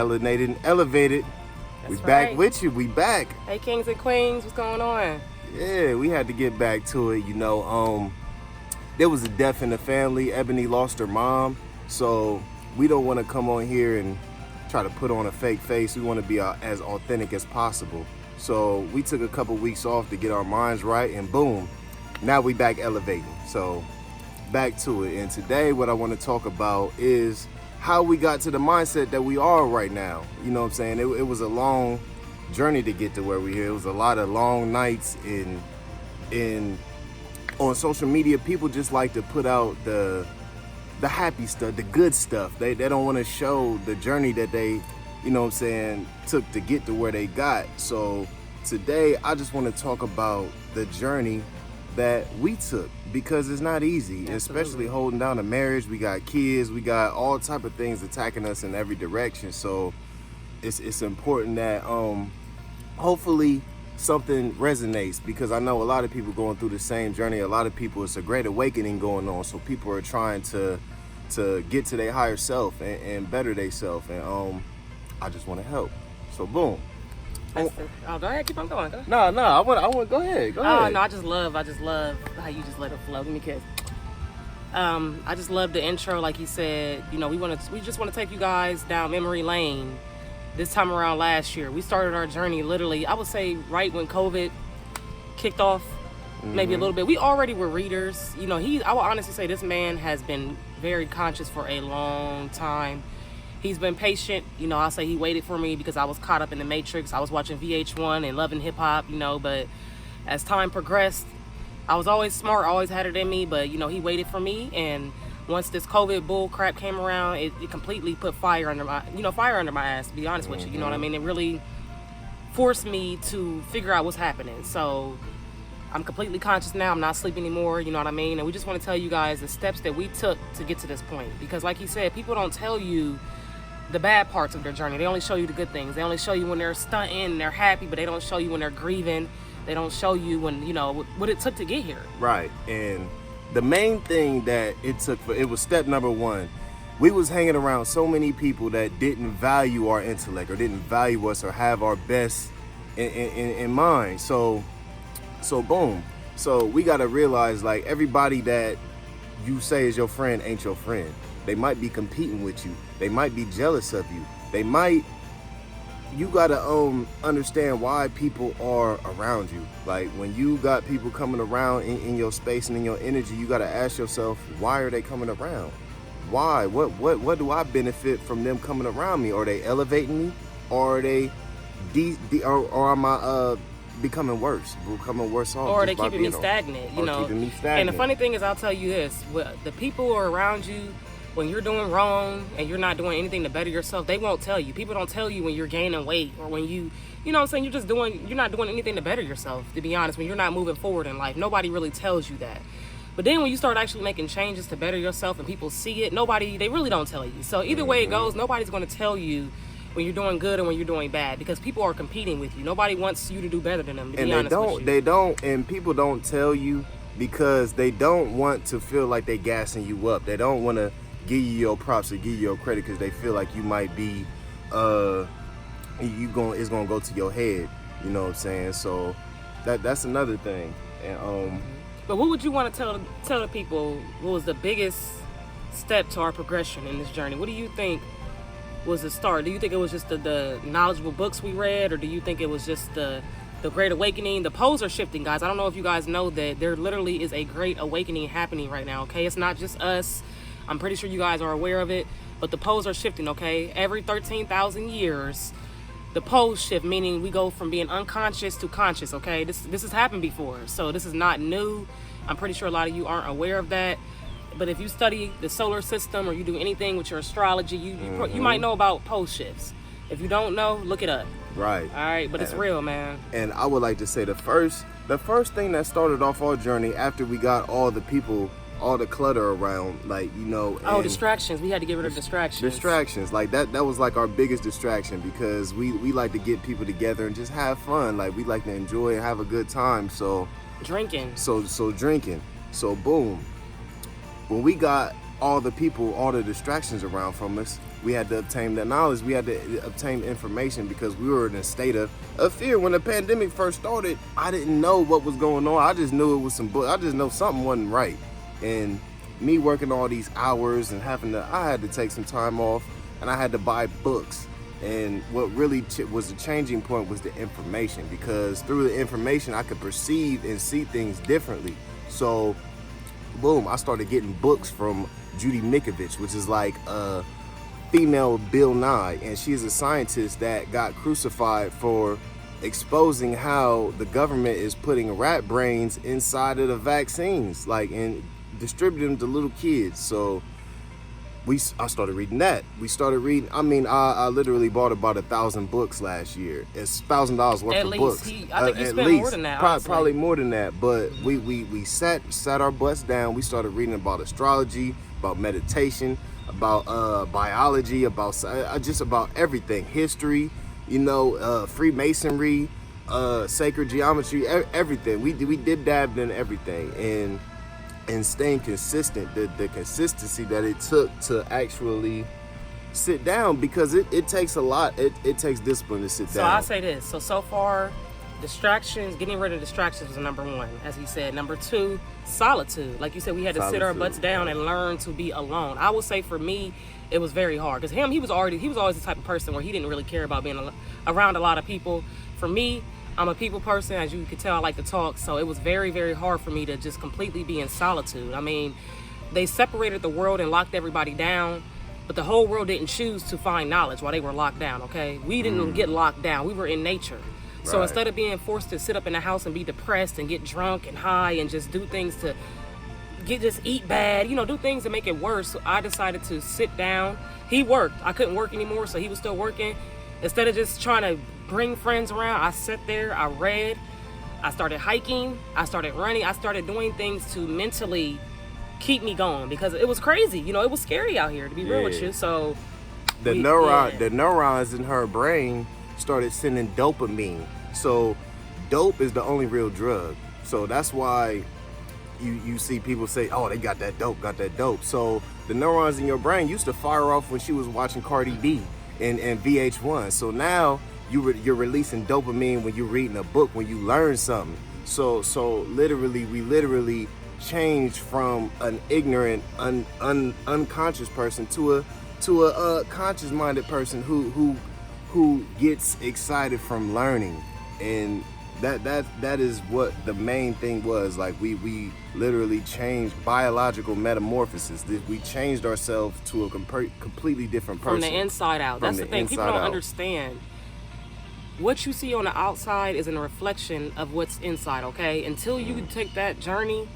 melanated and elevated. That's We back right. with you. We back. Hey, kings and queens, what's going on? Yeah, we had to get back to it. There was a death in the family. Ebony lost her mom, so we don't want to come on here and try to put on a fake face. We want to be as authentic as possible. So we took a couple weeks off to get our minds right, and boom, now we back elevating. So back to it. And today what I want to talk about is how we got to the mindset that we are right now. You know what I'm saying? It was a long journey to get to where we're here. It was a lot of long nights on social media. People just like to put out the happy stuff, the good stuff. They don't want to show the journey that they, you know what I'm saying, took to get to where they got. So today I just want to talk about the journey that we took, because it's not easy. Absolutely. Especially holding down a marriage. We got kids, we got all type of things attacking us in every direction. So it's important that hopefully something resonates, because I know a lot of people going through the same journey. A lot of people, it's a great awakening going on. So people are trying to get to their higher self and better themselves. And I just want to help. So boom. Oh, go ahead, keep on going. Go. No, I want. Go ahead. Go Oh ahead. no, I just love how you just let it flow. Give me a kiss. I just love the intro, like you said. You know, we just want to take you guys down memory lane. This time around last year, we started our journey literally, I would say, right when COVID kicked off, maybe a little bit. We already were readers. You know, I will honestly say this man has been very conscious for a long time. He's been patient. You know, I'll say he waited for me because I was caught up in the Matrix. I was watching VH1 and loving hip hop, you know, but as time progressed, I was always smart, always had it in me, but, you know, he waited for me. And once this COVID bull crap came around, it completely put fire under my ass, to be honest with you. You know what I mean? It really forced me to figure out what's happening. So I'm completely conscious now. I'm not sleeping anymore. You know what I mean? And we just want to tell you guys the steps that we took to get to this point. Because like he said, people don't tell you the bad parts of their journey. They only show you the good things. They only show you when they're stunting and they're happy, but they don't show you when they're grieving. They don't show you when, you know, what it took to get here. Right. And the main thing that it was step number one. We was hanging around so many people that didn't value our intellect or didn't value us or have our best in mind. So boom. So we got to realize, like, everybody that you say is your friend ain't your friend. They might be competing with you. They might be jealous of you. You gotta understand why people are around you. Like, when you got people coming around in your space and in your energy, you gotta ask yourself, why are they coming around? Why? What do I benefit from them coming around me? Are they elevating me, or are they or am I becoming worse off? Or are they keeping me stagnant? You know. Keeping me stagnant. And the funny thing is, I'll tell you this: the people who are around you, when you're doing wrong and you're not doing anything to better yourself, they won't tell you. People don't tell you when you're gaining weight, or when you know what I'm saying, you're not doing anything to better yourself, to be honest, when you're not moving forward in life. Nobody really tells you that. But then when you start actually making changes to better yourself and people see it, they really don't tell you. So either way it goes, nobody's going to tell you when you're doing good and when you're doing bad, because people are competing with you. Nobody wants you to do better than them, to be honest with you. They don't, and people don't tell you because they don't want to feel like they gassing you up. They don't want to give you your props or give you your credit because they feel like you might be it's gonna go to your head, you know what I'm saying? So that's another thing. And but what would you want to tell the people? What was the biggest step to our progression in this journey? What do you think was the start? Do you think it was just the knowledgeable books we read, or do you think it was just the Great Awakening? The poles are shifting, guys. I don't know if you guys know that there literally is a Great Awakening happening right now, okay? It's not just us. I'm pretty sure you guys are aware of it, but the poles are shifting, okay? Every 13,000 years, the poles shift, meaning we go from being unconscious to conscious, okay? This has happened before, so this is not new. I'm pretty sure a lot of you aren't aware of that. But if you study the solar system or you do anything with your astrology, you might know about pole shifts. If you don't know, look it up. right. All right, but it's real, man. And I would like to say the first thing that started off our journey after we got all the clutter around, like, you know. Distractions. We had to get rid of distractions. Distractions, like that was like our biggest distraction, because we like to get people together and just have fun. Like, we like to enjoy and have a good time. So drinking. So drinking. So boom. When we got all the distractions around from us, We had to obtain that knowledge. We had to obtain information because we were in a state of fear. When the pandemic first started, I didn't know what was going on. I just knew it was I just know something wasn't right. And me working all these hours and I had to take some time off, and I had to buy books. And what really was the changing point was the information, because through the information I could perceive and see things differently. So boom, I started getting books from Judy Mikovits, which is like a female Bill Nye, and she's a scientist that got crucified for exposing how the government is putting rat brains inside of the vaccines, like, and distributing them to little kids. So I started reading that. I literally bought about 1,000 books last year. It's $1,000 worth of books. I think you spent more than that. Probably more than that. But we sat our butts down. We started reading about astrology, about meditation, about biology, about just about everything. History, Freemasonry, sacred geometry, everything. We did dab in everything, and staying consistent, the consistency that it took to actually sit down, because it takes a lot. It takes discipline to sit down. So I say this. So far, distractions, getting rid of distractions was number one, as he said. Number two, solitude. Like you said, we had to sit our butts down and learn to be alone. I will say for me, it was very hard, because he was always the type of person where he didn't really care about being around a lot of people. For me, I'm a people person. As you can tell, I like to talk. So it was very, very hard for me to just completely be in solitude. I mean, they separated the world and locked everybody down, but the whole world didn't choose to find knowledge while they were locked down, okay? We didn't get locked down. We were in nature. So Right. Instead of being forced to sit up in the house and be depressed and get drunk and high and just do things to just eat bad, do things to make it worse, so I decided to sit down. He worked. I couldn't work anymore, so he was still working. Instead of just trying to bring friends around, I sat there, I read, I started hiking, I started running, I started doing things to mentally keep me going, because it was crazy. It was scary out here, to be real with you. So the neurons in her brain started sending dopamine. So dope is the only real drug. So that's why you see people say, oh, they got that dope. So the neurons in your brain used to fire off when she was watching Cardi B and VH1. So now you're releasing dopamine when you're reading a book, when you learn something. So we literally changed from an ignorant, unconscious person to a conscious-minded person who gets excited from learning. And that is what the main thing was. Like, we literally changed biological metamorphosis. We changed ourselves to a completely different person. From the inside out. That's the thing. People don't understand. What you see on the outside is a reflection of what's inside, okay? Until you take that journey,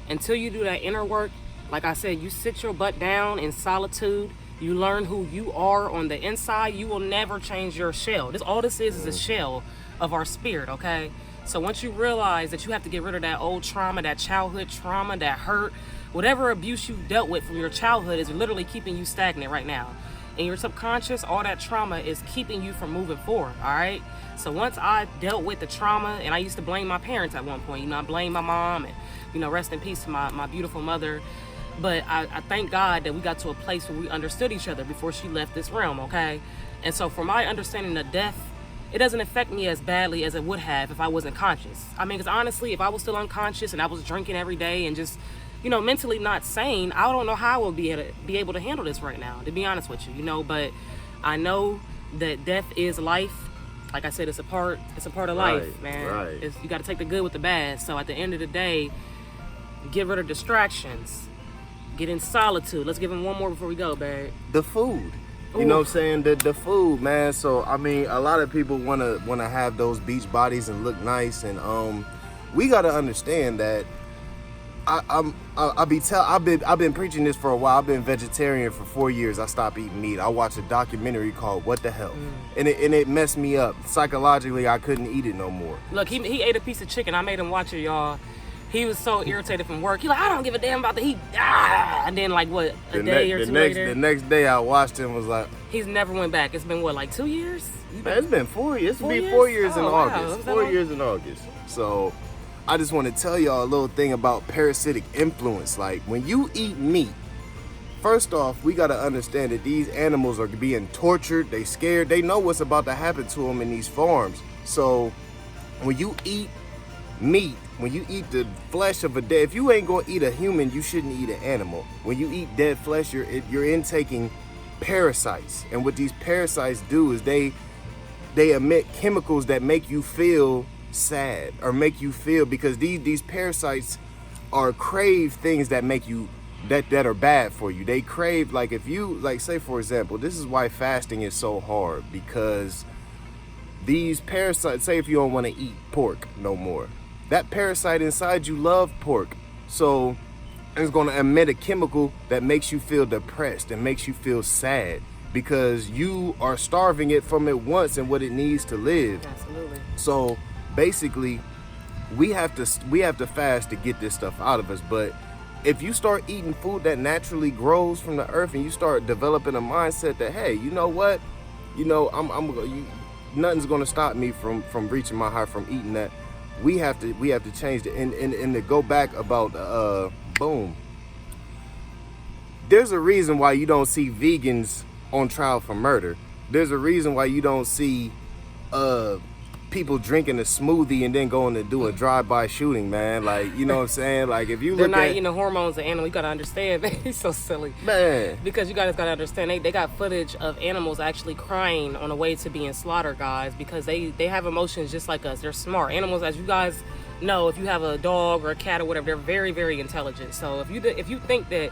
until you do that inner work, like I said, you sit your butt down in solitude, you learn who you are on the inside, you will never change your shell. All this is a shell of our spirit, okay? So once you realize that you have to get rid of that old trauma, that childhood trauma, that hurt, whatever abuse you dealt with from your childhood is literally keeping you stagnant right now. In your subconscious, all that trauma is keeping you from moving forward, all right? So once I dealt with the trauma, and I used to blame my parents at one point, I blamed my mom, and, rest in peace to my beautiful mother. But I thank God that we got to a place where we understood each other before she left this realm, okay? And so for my understanding of death, it doesn't affect me as badly as it would have if I wasn't conscious. I mean, because honestly, if I was still unconscious and I was drinking every day and just, mentally not sane, I don't know how I would be able to handle this right now, to be honest with you, but I know that death is life. Like I said, it's a part of life, man. Right. You got to take the good with the bad. So at the end of the day, get rid of distractions. Get in solitude. Let's give him one more before we go, Barry. The food. You know what I'm saying? The food, man. So I mean, a lot of people wanna have those beach bodies and look nice, and we gotta understand that I've been preaching this for a while. I've been vegetarian for 4 years. I stopped eating meat. I watched a documentary called What the Hell, and it messed me up psychologically. I couldn't eat it no more. Look, he ate a piece of chicken. I made him watch it, y'all. He was so irritated from work. He like, I don't give a damn about the heat. And then like what, a day or two later? The next day I watched him, was like, he's never went back. It's been what, like 2 years? Man, it's been 4 years. It's been 4 years in August. 4 years in August. So I just want to tell y'all a little thing about parasitic influence. Like, when you eat meat first off, we gotta understand that these animals are being tortured. They scared. They know what's about to happen to them in these farms. So when you eat meat, when you eat the flesh of a dead, if you ain't gonna eat a human, you shouldn't eat an animal. When you eat dead flesh, you're intaking parasites, and what these parasites do is they emit chemicals that make you feel sad or make you feel, because these parasites are crave things that make you that are bad for you. They crave, like, if you, like, say for example, this is why fasting is so hard, because these parasites, say if you don't want to eat pork no more, that parasite inside you love pork, so it's going to emit a chemical that makes you feel depressed and makes you feel sad, because you are starving it from it once and what it needs to live. Absolutely. So basically, we have to fast to get this stuff out of us. But if you start eating food that naturally grows from the earth, and you start developing a mindset that, hey, you know what, nothing's gonna stop me from reaching my heart, from eating that. We have to change it. And to go back about boom. There's a reason why you don't see vegans on trial for murder. There's a reason why you don't see people drinking a smoothie and then going to do a drive-by shooting, man. Like, you know what I'm saying? Like, if you They're look not at eating the hormones of animals. You gotta understand, man. He's so silly. man, Because you guys gotta understand, they got footage of animals actually crying on the way to being slaughtered, guys, because they have emotions just like us. They're smart. Animals, as you guys know, if you have a dog or a cat or whatever, they're very, very intelligent. So if you think that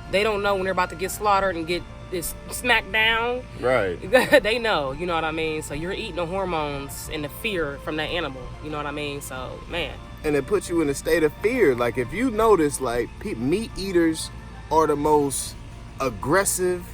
they don't know when they're about to get slaughtered and get this smacked down, right? they know, you know what I mean? So you're eating the hormones and the fear from that animal, you know what I mean? So, man. And it puts you in a state of fear. Like, if you notice, like, meat eaters are the most aggressive.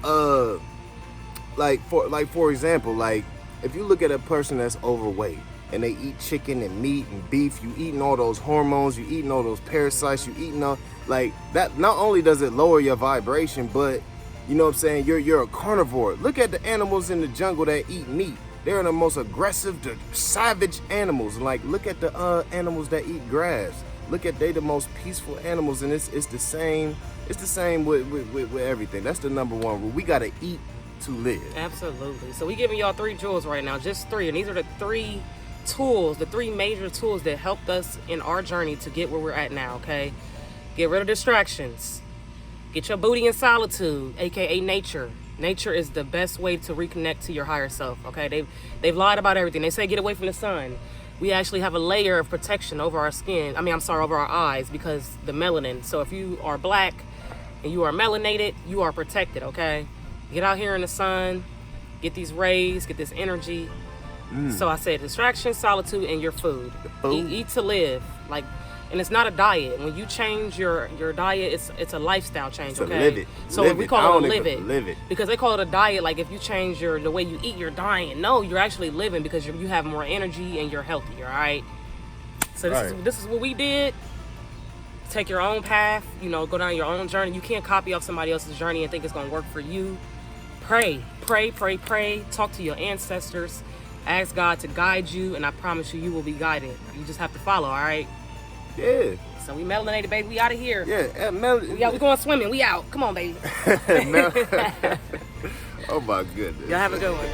For example, like, if you look at a person that's overweight and they eat chicken and meat and beef, you eating all those hormones, you eating all those parasites, you eating all, like, that. Not only does it lower your vibration, but, you know what I'm saying, you're a carnivore. Look at the animals in the jungle that eat meat. They're the most aggressive, the savage animals. Like, look at the animals that eat grass. Look at, they the most peaceful animals, and it's the same. It's the same with everything. That's the number one rule. We gotta eat to live. Absolutely. So we giving y'all 3 jewels right now, just 3, and these are the 3 tools, the 3 major tools that helped us in our journey to get where we're at now. Okay, get rid of distractions. Get your booty in solitude, aka nature. Nature is the best way to reconnect to your higher self. Okay, they've lied about everything. They say get away from the sun. We actually have a layer of protection over our skin. Over our eyes, because the melanin. So if you are black and you are melanated, you are protected. Okay, get out here in the sun, get these rays, get this energy. So I said distraction, solitude, and your food. Eat to live. Like, and it's not a diet. When you change your diet, it's a lifestyle change. So okay, live it. So Live we it. call it I don't even live it because they call it a diet. Like, if you change the way you eat, you're dying. No, you're actually living, because you have more energy and you're healthier. All right. So this is what we did. Take your own path. You know, go down your own journey. You can't copy off somebody else's journey and think it's gonna work for you. Pray. Talk to your ancestors. Ask God to guide you, and I promise you, you will be guided. You just have to follow. All right. Yeah. So we melanated, baby. We out of here. Yeah. We going swimming. We out. Come on, baby. Oh my goodness. Y'all have a good one.